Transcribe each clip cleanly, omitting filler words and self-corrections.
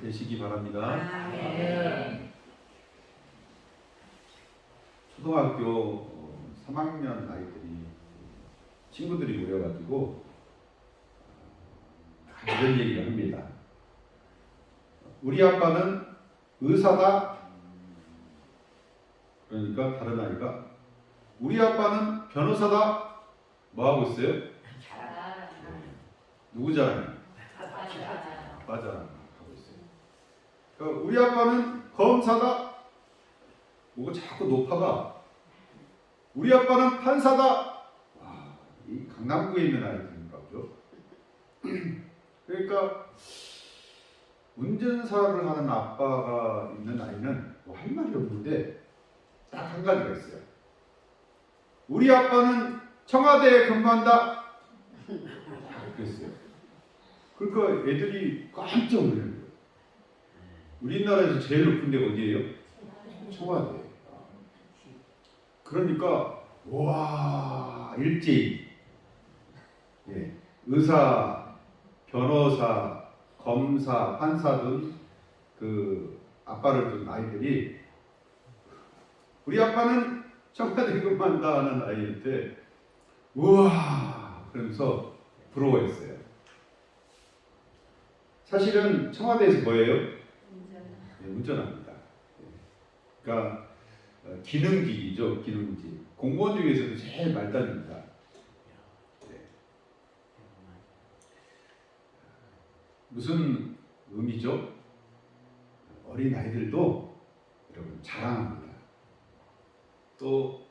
되시기 바랍니다. 아멘. 초등학교 3학년 아이들이 친구들이 모여가지고 이런 얘기를 합니다. 우리 아빠는 의사다. 그러니까 다른 아이가 우리 아빠는 변호사다. 뭐 하고 있어요? 누구 자랑? 아빠 자랑 하고 있어요. 그러니까 우리 아빠는 검사다. 뭐가 자꾸 높아가. 우리 아빠는 판사다. 와, 이 강남구에 있는 아이들인가 보죠. 그러니까 운전사를 하는 아빠가 있는 아이는 뭐 할 말이 없는데 딱 한 가지가 있어요. 우리 아빠는 청와대에 근무한다. 그랬어요. 그러니까 애들이 깜짝 놀라는 거예요. 우리나라에서 제일 높은 데가 어디예요? 청와대. 그러니까 와, 일제히 의사, 변호사, 검사, 판사 등 그 아빠를 둔 아이들이 우리 아빠는 청와대 근무한다 하는 아이한테 우와 그러면서 부러워했어요. 사실은 청와대에서 뭐예요? 운전합니다. 그러니까 기능직이죠. 기능직. 공무원 중에서도 제일 말단입니다. 무슨 의미죠? 어린 아이들도 여러분 자랑합니다. 또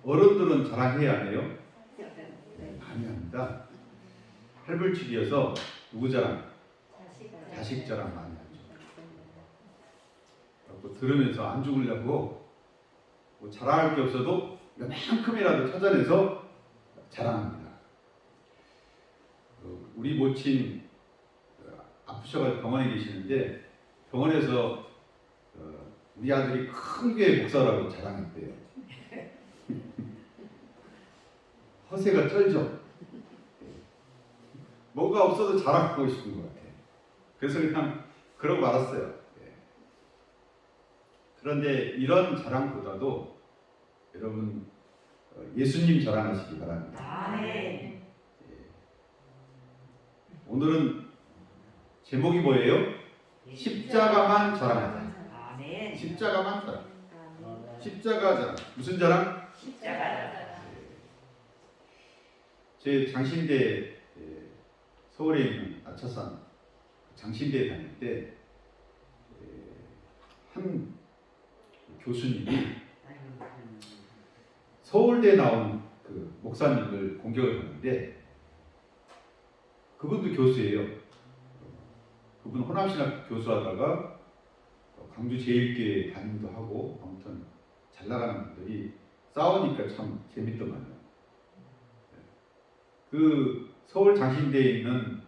어른들은 자랑해야 안 해요? 네, 많이 합니다. 할불출이어서 누구 자랑? 자식 자랑 많이 하죠. 그래서 들으면서 안 죽으려고 뭐 자랑할 게 없어도 이만큼이라도 찾아내서 자랑합니다. 우리 모친 아프셔가지고 병원에 계시는데 병원에서 우리 아들이 큰 교회 목사라고 자랑했대요. 허세가 쩔죠. 뭔가 없어도 자랑하고 싶은 것 같아요. 그래서 그냥 그러고 말았어요. 그런데 이런 자랑보다도 여러분 예수님 자랑하시기 바랍니다. 아멘. 오늘은 제목이 뭐예요? 십자가만 자랑하자. 아멘. 십자가만 자랑. 십자가 자랑. 무슨 자랑? 십자가. 제 장신대 서울에 있는 아차산 장신대에 다닐 때 한 교수님이 서울대 나온 그 목사님을 공격을 하는데 그분도 교수예요. 그분 호남신학 교수하다가 강주제일교회 담임도 하고 아무튼 잘 나가는 분들이 싸우니까 참 재밌더만요. 그 서울 장신대에 있는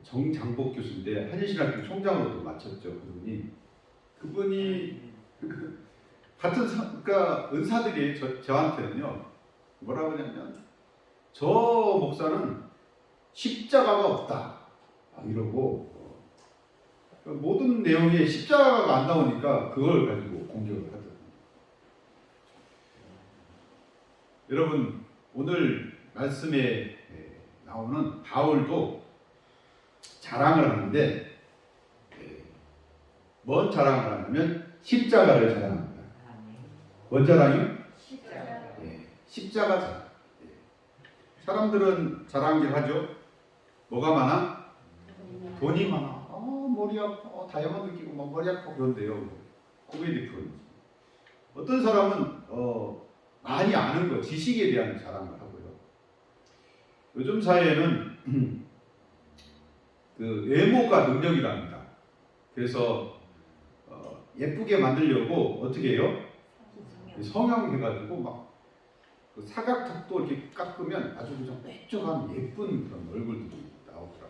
정장복 교수인데 한일신학교 총장으로도 맡았죠. 그분이 같은 그러니까 은사들이 저한테는요 뭐라고 하냐면 저 목사는 십자가가 없다 이러고 모든 내용에 십자가가 안 나오니까 그걸 가지고 공격을 하더라고요. 여러분 오늘 말씀에 나오는 바울도 자랑을 하는데 뭔 자랑을 하냐면 십자가를 자랑합니다. 뭔 자랑이요? 십자가 자랑. 사람들은 자랑질 하죠. 뭐가 많아? 돈이 많아. 머리 아파. 다이아몬드 끼고 막 머리 아파 그런데요. 코미디 프로인지. 어떤 사람은 많이 아는 거, 지식에 대한 자랑을 하고요. 요즘 사회에는 그 외모가 능력이랍니다. 그래서 예쁘게 만들려고 어떻게 해요? 성형 해가지고 막 그 사각턱도 이렇게 깎으면 아주 그냥 빼쪽한 예쁜 그런 얼굴들이 나오더라고요.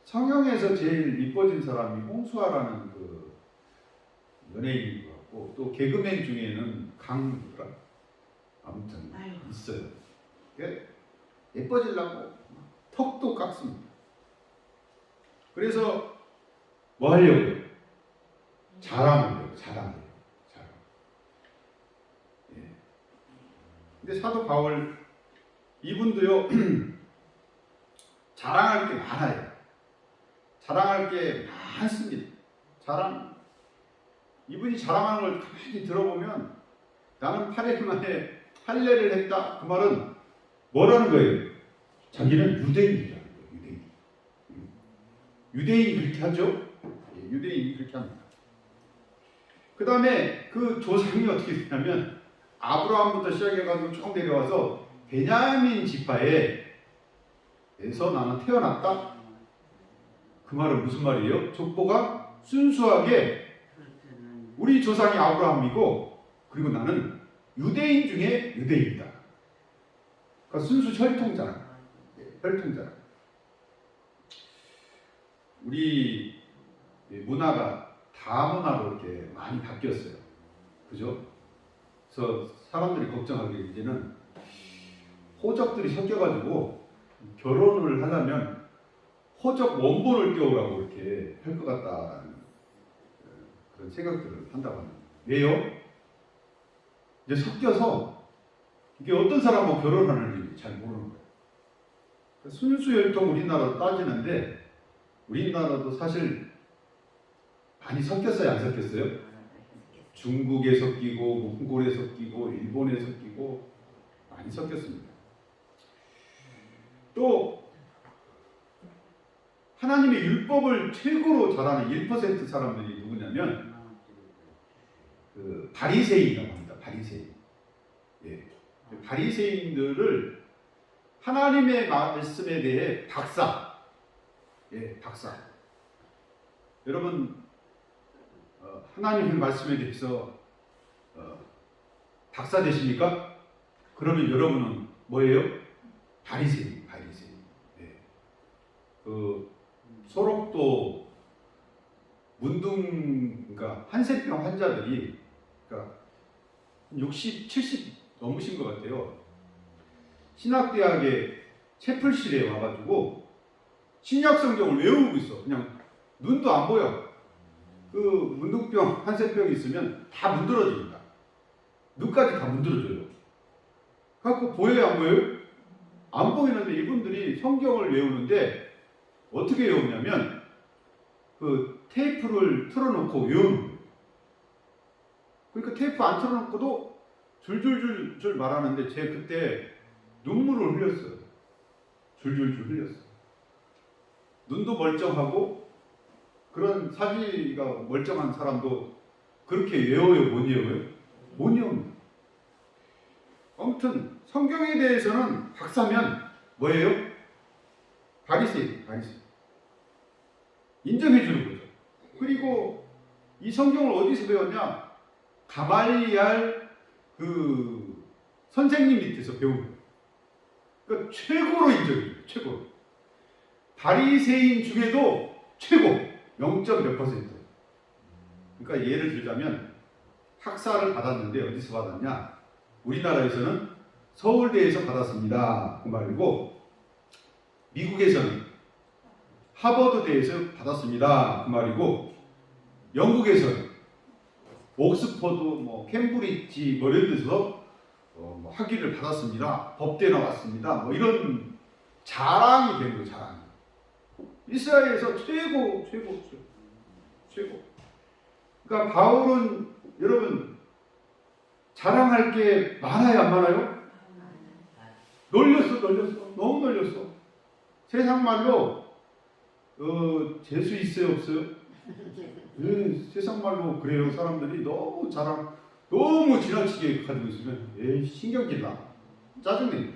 성형에서 제일 이뻐진 사람이 홍수아라는 그 연예인인 것 같고 또 개그맨 중에는 강누구라 아무튼 있어요. 예뻐지려고 턱도 깎습니다. 그래서 뭐 하려고요? 자랑을 자랑. 예. 근데 사도 바울 이분도요 자랑할 게 많아요. 자랑할 게 많습니다. 이분이 자랑하는 걸 가만히 들어보면 나는 8일 만에 할례를 했다. 그 말은 뭐라는 거예요? 자기는 유대인이라는 거예요. 유대인이 그렇게 하죠. 예, 유대인이 그렇게 합니다. 그 다음에 그 조상이 어떻게 되냐면 아브라함부터 시작해가지고 쭉 내려와서 베냐민 지파에서 나는 태어났다. 그 말은 무슨 말이에요? 족보가 순수하게 우리 조상이 아브라함이고 그리고 나는 유대인 중에 유대인이다. 그러니까 순수 혈통자라. 혈통자라. 우리 문화가 다문화로 이렇게 많이 바뀌었어요. 그죠? 그래서 사람들이 걱정하게 이제는 호적들이 섞여가지고 결혼을 하려면 호적 원본을 띄우라고 이렇게 할 것 같다는 그런 생각들을 한다고 합니다. 왜요? 이제 섞여서 이게 어떤 사람하고 결혼하는지 잘 모르는 거예요. 순수 혈통 우리나라도 따지는데 우리나라도 사실 많이 섞였어요, 안 섞였어요? 중국에 섞이고 몽골에 섞이고 일본에 섞이고 많이 섞였습니다. 또 하나님의 율법을 최고로 잘하는 1% 사람들이 누구냐면 그 바리새인이라고 합니다. 바리새인. 예. 바리새인들을 하나님의 말씀에 대해 박사. 예, 박사. 여러분 하나님의 말씀에 대해서 박사 되십니까? 그러면 여러분은 뭐예요? 바리새인. 예. 그 소록도 그러니까 한센병 환자들이 그러니까 60, 70 넘으신 것 같아요. 신학대학의 채플실에 와가지고 신약 성경을 외우고 있어. 그냥 눈도 안 보여. 그 문둥병, 한센병이 있으면 다 문드러집니다. 눈까지 다 문드러져요. 갖고 보여요, 안 보여요? 안 보이는데 이분들이 성경을 외우는데 어떻게 외우냐면 그 테이프를 틀어놓고 외우는 거예요. 그러니까 테이프 안 틀어놓고도 줄줄줄 말하는데 제가 그때 눈물을 흘렸어요. 줄줄줄 흘렸어요. 눈도 멀쩡하고 그런 사지가 멀쩡한 사람도 그렇게 외워요? 못 외워요? 못 외웁니다. 아무튼 성경에 대해서는 박사면 뭐예요? 바리새인. 인정해 주는 거죠. 그리고 이 성경을 어디서 배웠냐? 가말리알 그 선생님 밑에서 배운 거예요. 그러니까 최고로 인정해요. 최고로. 바리새인 중에도 최고 0.몇 %. 그러니까 예를 들자면 학사를 받았는데 어디서 받았냐? 우리나라에서는 서울대에서 받았습니다. 그 말이고 미국에서는 하버드대에서 받았습니다. 그 말이고 영국에서는 옥스퍼드, 캠브리지 이런 데서 학위를 받았습니다. 법대 나왔습니다. 이런 자랑이 된 거예요. 자랑. 이스라엘에서 최고. 그러니까 바울은 여러분 자랑할 게 많아요, 안 많아요? 놀렸어. 너무 놀렸어. 세상 말로 재수 있어요, 없어요? 세상 말로 그래요. 사람들이 너무 지나치게 가지고 있으면 신경질 나. 짜증내.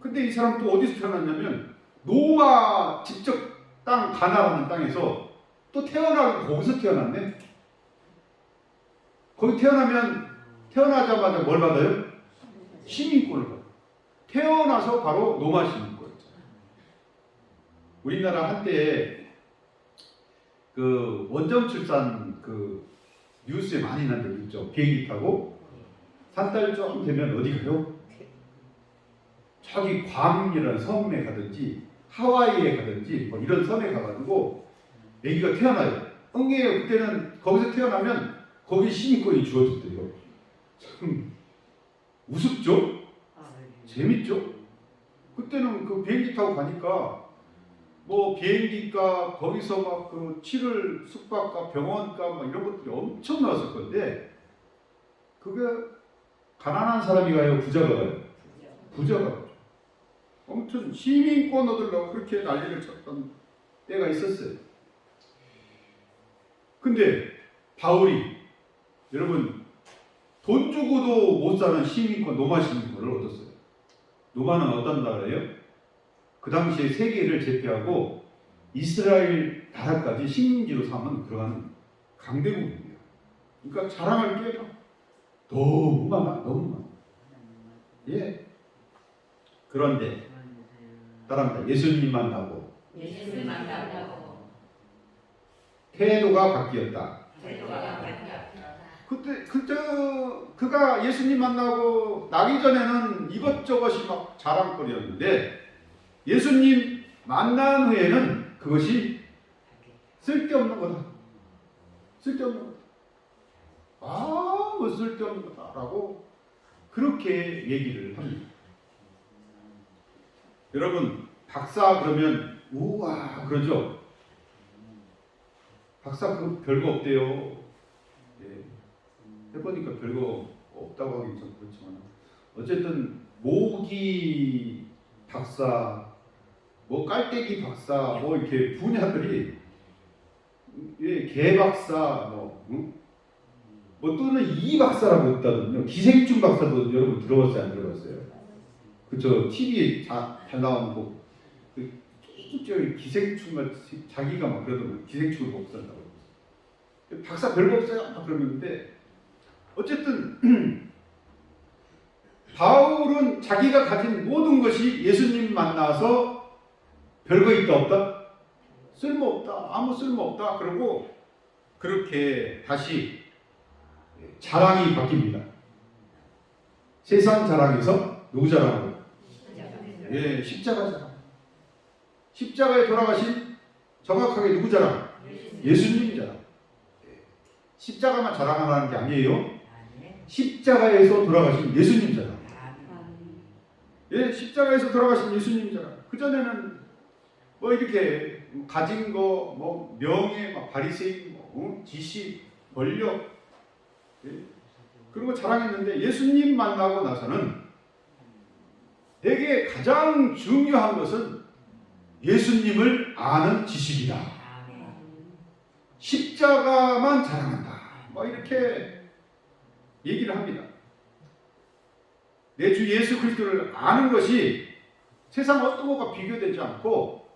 근데 이 사람 또 어디서 태어났냐면 노아 직접 땅 가나안하는 땅에서 또 태어나고 거기서 태어났네. 거기 태어나자마자 뭘 받아요? 시민권을 받아요. 태어나서 바로 로마 시민권. 우리나라 한때 그 원정 출산 그 뉴스에 많이 난 적 있죠. 비행기 타고 산딸 좀 되면 어디 가요? 저기 괌이라는 섬에 가든지 하와이에 가든지 이런 섬에 가가지고 아기가 태어나요. 응애예요. 그때는 거기서 태어나면 거기 시민권이 주어졌대요. 참 우습죠? 재밌죠? 그때는 그 비행기 타고 가니까 뭐 비행기값 거기서 막 그 치를 숙박값 병원값 막 이런 것들이 엄청 나왔을 건데 그게 가난한 사람이 가요? 부자가 가요? 부자가 가죠. 아무튼 시민권 얻으려고 그렇게 난리를 쳤던 때가 있었어요. 근데 바울이 여러분 돈 주고도 못 사는 시민권, 로마 시민권을 얻었어요. 로마는 어떤 나라예요? 그 당시에 세계를 제패하고 이스라엘 나라까지 식민지로 삼은 그러한 강대국입니다. 그러니까 자랑할 게 너무 많아, 너무 많아. 예. 그런데 따라합니다. 예수님 만나고 예수님 만나고 태도가 바뀌었다. 태도가 바뀌었다. 그때 그가 예수님 만나고 나기 전에는 이것저것이 막 자랑거리였는데 예수님 만난 후에는 그것이 쓸데없는 거다. 쓸데없는 거다. 아무 쓸데없는 거다라고 그렇게 얘기를 합니다. 여러분 박사 그러면 우와 그러죠. 박사 그 별거 없대요. 예. 해보니까 별거 없다고 하긴 좀 그렇지만 어쨌든 모기 박사, 뭐 깔때기 박사, 뭐 이렇게 분야들이 예, 개 박사, 뭐 또는 이 박사라고 있다든요. 기생충 박사도 여러분 들어봤어요, 안 들어봤어요? 그쵸? TV에 잘 나오는 저 기생충 같이 자기가 막 그러더라고요. 기생충을 복사한다고. 박사 별거 없어요. 막 그러는데 어쨌든 바울은 자기가 가진 모든 것이 예수님 만나서 별거 있다 없다? 쓸모없다. 아무 쓸모없다. 그러고 그렇게 다시 자랑이 바뀝니다. 세상 자랑에서 누구 자랑으로? 예, 십자가 자랑. 십자가에 돌아가신 정확하게 누구 자랑? 예수님 자랑. 십자가만 자랑하라는 게 아니에요. 십자가에서 돌아가신 예수님 자랑. 예, 십자가에서 돌아가신 예수님 자랑. 그전에는 뭐 이렇게 가진 거, 뭐 명예, 막 바리새인, 지식, 권력 예? 그런 거 자랑했는데 예수님 만나고 나서는 내게 가장 중요한 것은 예수님을 아는 지식이다. 십자가만 자랑한다. 뭐 이렇게 얘기를 합니다. 내 주 예수 그리스도를 아는 것이 세상 어떤 것과 비교되지 않고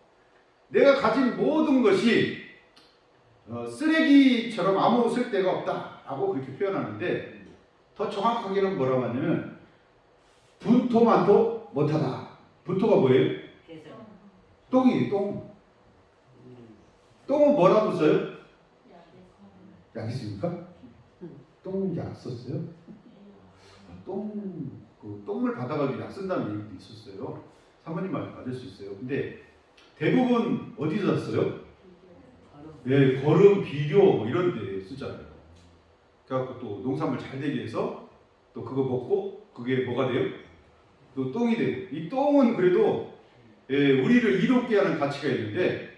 내가 가진 모든 것이 쓰레기처럼 아무 쓸데가 없다라고 그렇게 표현하는데 더 정확하게는 뭐라고 하냐면 분토만도 못하다. 분토가 뭐예요? 똥이에요. 똥. 똥은 뭐라고 써요? 약 있습니까? 똥 약 썼어요? 똥을 받아가지고 약 쓴다는 얘기도 있었어요. 사모님 말 맞을 수 있어요. 근데 대부분 어디서 샀어요? 네, 거름, 비료 뭐 이런 데 쓰잖아요. 그래갖고 또 농산물 잘 되기 위해서 또 그거 먹고 그게 뭐가 돼요? 또 똥이 되고 이 똥은 그래도 예, 우리를 이롭게 하는 가치가 있는데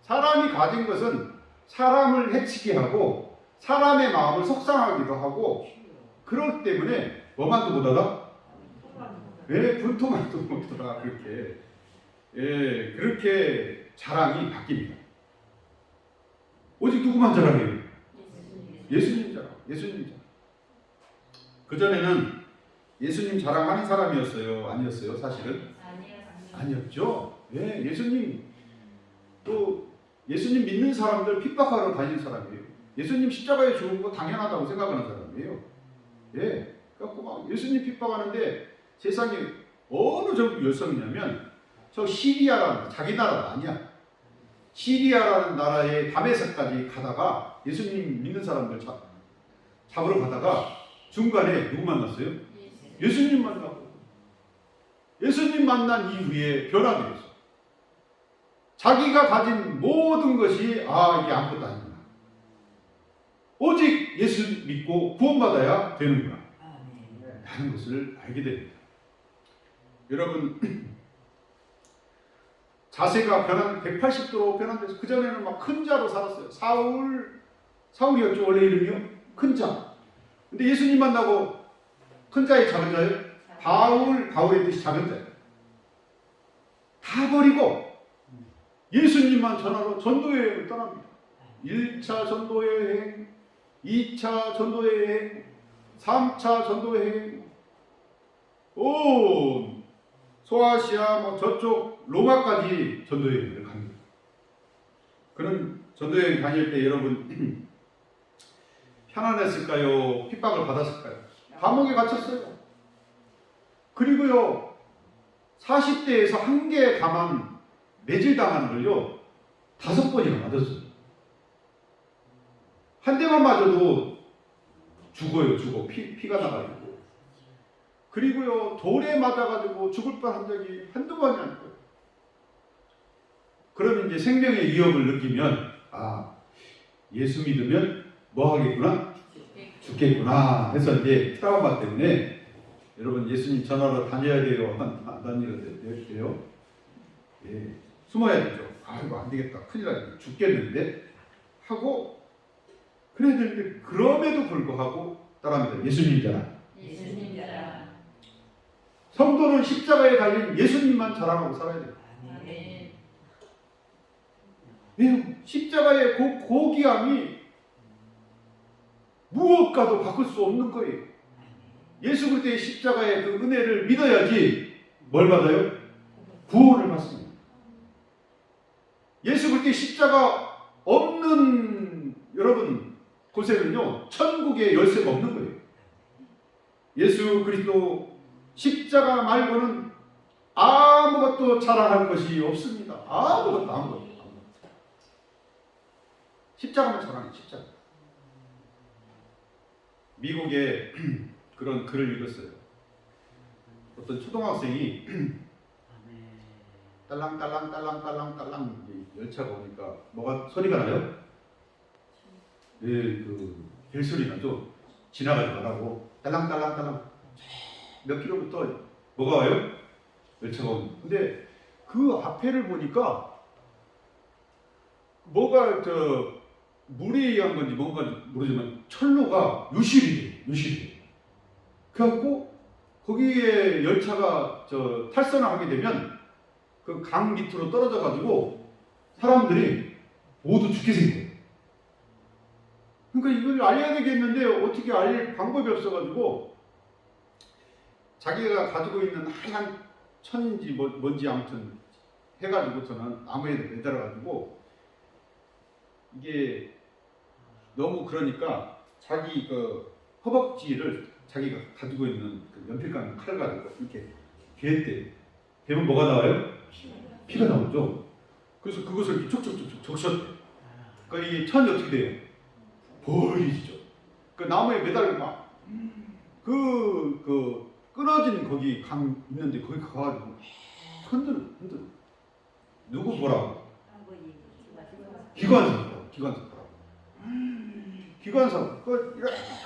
사람이 가진 것은 사람을 해치게 하고 사람의 마음을 속상하기도 하고 그렇기 때문에 뭐만도 못하다? 예, 분토만도 못하다 그렇게 예, 그렇게 자랑이 바뀝니다. 오직 누구만 자랑해요? 예수님 자랑. 예수님 자랑. 그전에는 예수님 자랑하는 사람이었어요? 아니었어요? 사실은? 아니었죠. 예, 예수님 또 예수님 믿는 사람들 핍박하러 다니는 사람이에요. 예수님 십자가에 죽은 거 당연하다고 생각하는 사람이에요. 예, 그래갖고 막 예수님 핍박하는데 세상에 어느 정도 열성이냐면 저 시리아라는 자기 나라가 아니야. 시리아라는 나라의 다메섹까지 가다가 예수님 믿는 사람들 잡으러 가다가 중간에 누구 만났어요? 예수님 만나고 예수님 만난 이후에 변화되었어. 자기가 가진 모든 것이 이게 아무것도 아니구나. 오직 예수 믿고 구원받아야 되는구나 하는 것을 알게 됩니다. 여러분, 자세가 180도로 변환돼서 그전에는 막 큰 자로 살았어요. 사울이었죠. 원래 이름이요. 큰 자. 근데 예수님 만나고 큰 자의 작은 자예요. 바울의 뜻이 작은 자예요. 다 버리고 예수님만 전하러 전도여행을 떠납니다. 1차 전도여행, 2차 전도여행, 3차 전도여행, 소아시아 저쪽 로마까지 전도여행을 갑니다. 그런 전도여행 다닐 때 여러분 편안했을까요? 핍박을 받았을까요? 감옥에 갇혔어요. 그리고요 40대에서 한 개 가만 매질당하는 걸요 5번이나 맞았어요. 한 대만 맞아도 죽어요. 피가 나가지고. 그리고요 돌에 맞아가지고 죽을 뻔한 적이 한두 번이 아니고요. 그럼 이제 생명의 위협을 느끼면 예수 믿으면 뭐 하겠구나? 죽겠구나 해서 이제 트라우마 때문에 여러분 예수님 전하러 다녀야 돼요? 안 다녀야 돼요? 예, 숨어야 되죠. 이거 안 되겠다. 큰일 나겠다. 죽겠는데 하고 그래야 되는데 그럼에도 불구하고 따라합니다. 예수님이잖아. 성도는 십자가에 달린 예수님만 자랑하고 살아야 돼요. 네, 십자가의 고귀함이 무엇과도 바꿀 수 없는 거예요. 예수 그리스도의 십자가의 그 은혜를 믿어야지 뭘 받아요? 구원을 받습니다. 예수 그리스도의 십자가 없는 여러분 곳에는요 천국의 열쇠가 없는 거예요. 예수 그리스도 십자가 말고는 아무것도 자랑할 것이 없습니다. 아무것도. 십자가만 자랑해. 십자가. 미국에 그런 글을 읽었어요. 어떤 초등학생이 딸랑딸랑 열차가 오니까 뭐가 소리가 나요? 네, 그 벨소리 나죠. 지나가지 말라고 딸랑딸랑 몇 킬로부터 뭐가 와요? 열차가 오는. 근데 그 앞에를 보니까 뭐가 물에 의한 건지 뭔가 모르지만 철로가 유실이. 그래갖고 거기에 열차가 탈선을 하게 되면 그 강 밑으로 떨어져 가지고 사람들이 모두 죽게 생겨요. 그러니까 이걸 알려야 되겠는데 어떻게 알 방법이 없어가지고 자기가 가지고 있는 하얀 천인지 뭔지 아무튼 해가지고서는 나무에 매달아가지고 이게 너무 그러니까 자기 그 허벅지를 자기가 가지고 있는 그 연필감 칼 가지고 이렇게 베었대. 베면 뭐가 나와요? 피가 나오죠. 그래서 그것을 이렇게 촉촉촉 적셨대. 그러니까 이 천이 어떻게 돼요? 보이죠. 그 나무에 매달고 막 끊어진 거기 강 있는데 거기 가가지고 흔들어. 누구 보라고? 기관사. 기관사.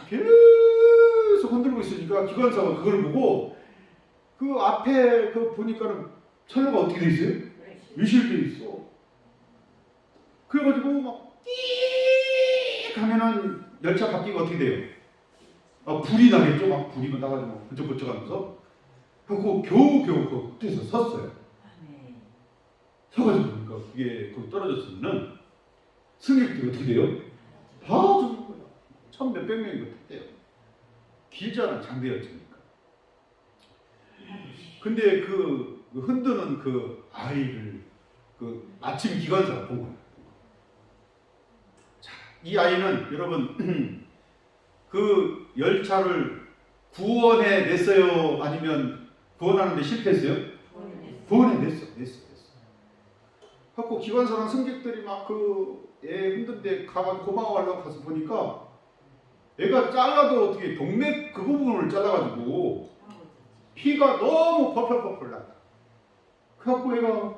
계속 흔들고 있으니까 기관사가 그걸 보고 그 앞에 보니까는 철로가 어떻게 돼 있어요? 유실돼 있어. 그래가지고 막 띠익 하면은 열차 바퀴가 어떻게 돼요? 불이 나겠죠? 막 불이 나가지고 번쩍번쩍 하면서 그리고 겨우 그 끝에서 섰어요. 서가지고 보니까 그게 거기 떨어졌으면은 승객들이 어떻게 돼요? 다 죽는 거야. 1,몇백 명이 됐대요. 길잖아, 장대열차니까. 근데 그 흔드는 그 아이를 아침 기관사가 본 거야. 자, 이 아이는 여러분 그 열차를 구원해냈어요? 아니면 구원하는데 실패했어요? 구원해냈어. 하고 기관사랑 승객들이 막 애 힘든데 가가지고 고마워하려고 가서 보니까 애가 잘라도 어떻게 동맥 그 부분을 잘라가지고 피가 너무 펄펄펄펄 나다. 그래갖고 애가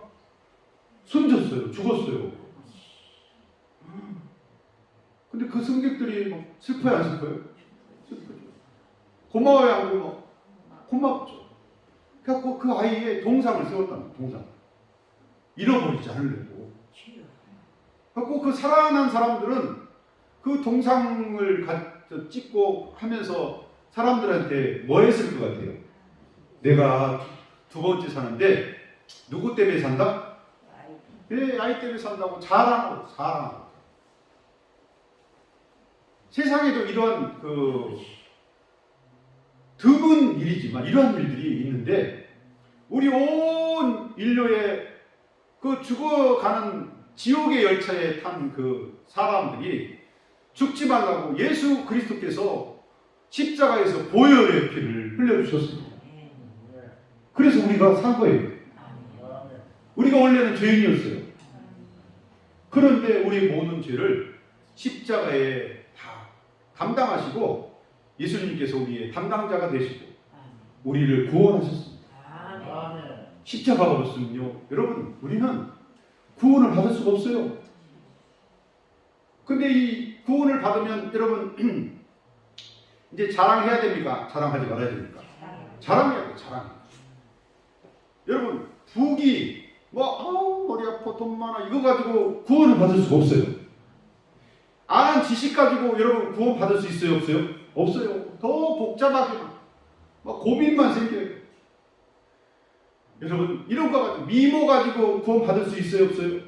숨졌어. 사라졌어요. 죽었어요. 근데 그 승객들이 막 슬퍼요, 안 슬퍼요? 슬퍼요. 고마워요, 안 고마워? 고맙죠. 그래갖고 그 아이의 동상을 세웠다는 동상. 잃어버리지 않으려고. 그래갖고 그 살아난 사람들은 그 동상을 찍고 하면서 사람들한테 뭐 했을 것 같아요? 내가 두 번째 사는데 누구 때문에 산다? 내 아이 때문에 산다고 자랑하고. 세상에도 이러한 드문 일이지만 이러한 일들이 있는데 우리 온 인류의 그 죽어가는 지옥의 열차에 탄 그 사람들이 죽지 말라고 예수 그리스도께서 십자가에서 보혈의 피를 흘려주셨습니다. 그래서 우리가 산 거예요. 우리가 원래는 죄인이었어요. 그런데 우리 모든 죄를 십자가에 다 담당하시고 예수님께서 우리의 담당자가 되시고 우리를 구원하셨습니다. 십자가가 없으면요, 여러분, 우리는 구원을 받을 수가 없어요. 근데 이 구원을 받으면 여러분 이제 자랑해야 됩니까? 자랑하지 말아야 됩니까? 자랑해야 돼요. 자랑. 여러분, 부귀 머리 아파, 돈 많아 이거 가지고 구원을 받을 수가 없어요. 아는 지식 가지고 여러분 구원 받을 수 있어요? 없어요? 없어요. 더 복잡하게만 고민만 생겨요. 여러분, 이런 거 가지고 미모 가지고 구원 받을 수 있어요? 없어요?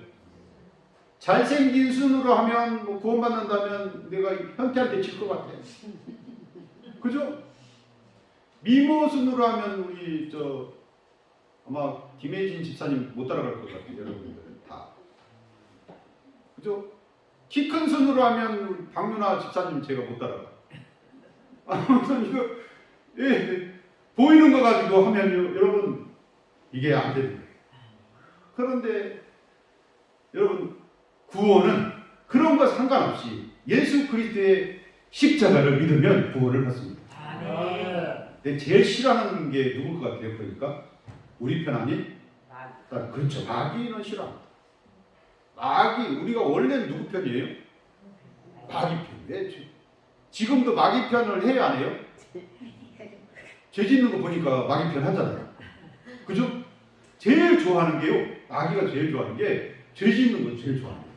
잘생긴 순으로 하면 구원 받는다면 내가 현태한테 질 것 같아. 그죠? 미모 순으로 하면 우리 아마 김혜진 집사님 못 따라갈 것 같아요. 여러분들 다. 그죠? 키 큰 순으로 하면 우리 박윤아 집사님 제가 못 따라가. 아무튼 이거 보이는 거 가지고 하면 여러분 이게 안 됩니다. 그런데 여러분, 구원은 그런 거 상관없이 예수 그리스도의 십자가를 믿으면 구원을 받습니다. 근데 제일 싫어하는 게 누굴 것 같아요? 그러니까 우리 편 아닌? 그렇죠. 마귀는 싫어합니다. 마귀, 우리가 원래는 누구 편이에요? 마귀 편. 왜? 지금도 마귀 편을 해야 안 해요? 죄 짓는 거 보니까 마귀 편 하잖아요. 그죠? 제일 좋아하는 게요, 마귀가 제일 좋아하는 게 죄 짓는 걸 제일 좋아합니다.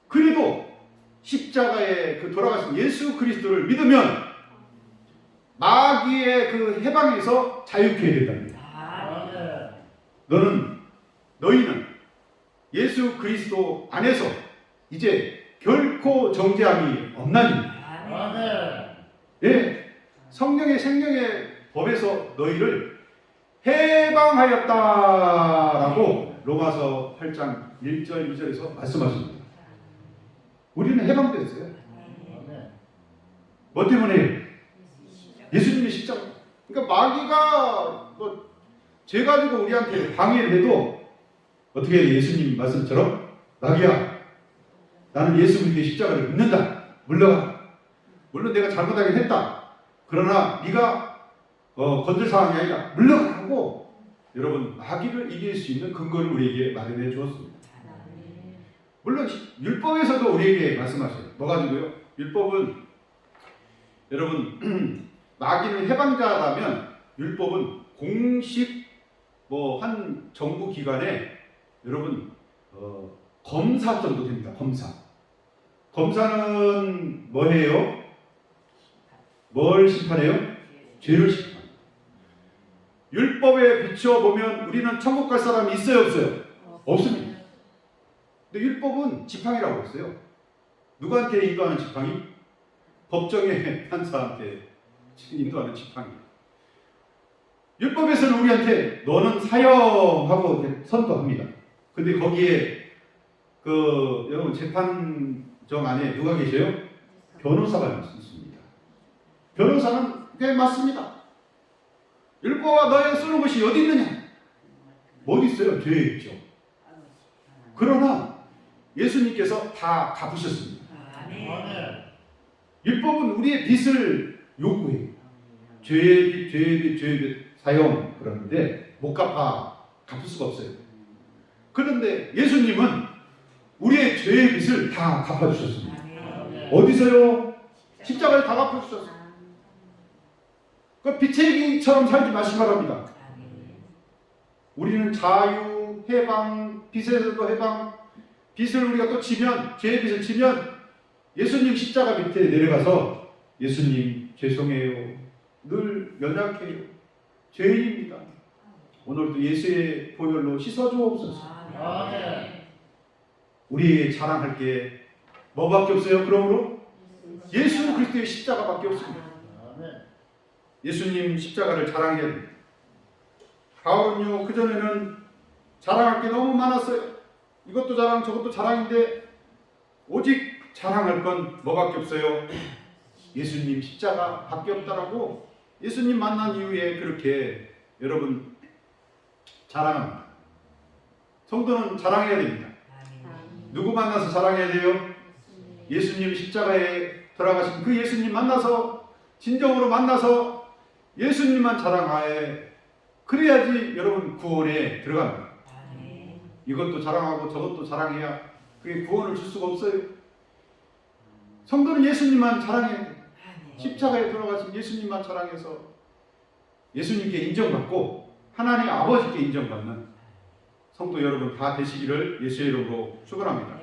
그래도 십자가에 돌아가신 예수 그리스도를 믿으면 마귀의 그 해방에서 자유케 된답니다. 너희는 예수 그리스도 안에서 이제 결코 정죄함이 없나니. 예, 성령의 생명의 법에서 너희를 해방하였다라고 로마서 8장 1절 2절에서 말씀하십니다. 우리는 해방됐어요. 뭐 때문에? 예수님의 십자가. 그러니까 마귀가 죄 가지고 우리한테 방해를 해도 어떻게 예수님 말씀처럼 마귀야, 나는 예수 그리스도의 십자가를 믿는다. 물러가. 물론 내가 잘못하긴 했다. 그러나 네가 건들 상황이 아니라 물러가고, 여러분, 마귀를 이길 수 있는 근거를 우리에게 마련해 주었습니다. 물론 율법에서도 우리에게 말씀하셔요. 뭐 가지고요? 율법은 여러분 마귀는 해방자라면 율법은 공식 한 정부 기관에 여러분 검사 정도 됩니다. 검사는 뭐 해요? 뭘 심판해요? 죄를 심판. 율법에 비춰보면 우리는 천국 갈 사람이 있어요? 없어요? 없습니다. 근데 율법은 지팡이라고 했어요. 누구한테 인도하는 지팡이? 법정의 판사한테 인도하는 지팡이. 율법에서는 우리한테 너는 사형하고 선고합니다. 근데 거기에 여러분 재판정 안에 누가 계세요? 변호사가 있습니다. 변호사는 꽤 맞습니다. 율법과 너의 쓰는 것이 어디 있느냐? 어디 있어요? 죄에 있죠. 그러나 예수님께서 다 갚으셨습니다. 율법은 우리의 빚을 요구해요. 죄의 빚 사형 그러는데 못 갚을 수가 없어요. 그런데 예수님은 우리의 죄의 빚을 다 갚아주셨습니다. 어디서요? 십자가에 다 갚아주셨어요. 그 빚쟁이처럼 살지 마시기 바랍니다. 우리는 자유, 해방, 빚에서도 해방, 빚을 우리가 또 지면, 죄의 빚을 지면 예수님 십자가 밑에 내려가서 예수님 죄송해요. 늘 연약해요. 죄인입니다. 오늘도 예수의 보혈로 씻어주옵소서. 우리 자랑할 게 뭐밖에 없어요? 그러므로 예수 그리스도의 십자가밖에 없습니다. 예수님 십자가를 자랑해야 됩니다. 바울은요, 그전에는 자랑할 게 너무 많았어요. 이것도 자랑 저것도 자랑인데 오직 자랑할 건 뭐밖에 없어요? 예수님 십자가밖에 없다라고 예수님 만난 이후에 그렇게 여러분 자랑합니다. 성도는 자랑해야 됩니다. 누구 만나서 자랑해야 돼요? 예수님 십자가에 돌아가신 그 예수님 만나서 진정으로 만나서 예수님만 자랑하에 그래야지 여러분 구원에 들어갑니다. 이것도 자랑하고 저것도 자랑해야 그게 구원을 줄 수가 없어요. 성도는 예수님만 자랑해야 돼요. 십자가에 돌아가신 예수님만 자랑해서 예수님께 인정받고 하나님 아버지께 인정받는 성도 여러분 다 되시기를 예수의 이름으로 축원합니다.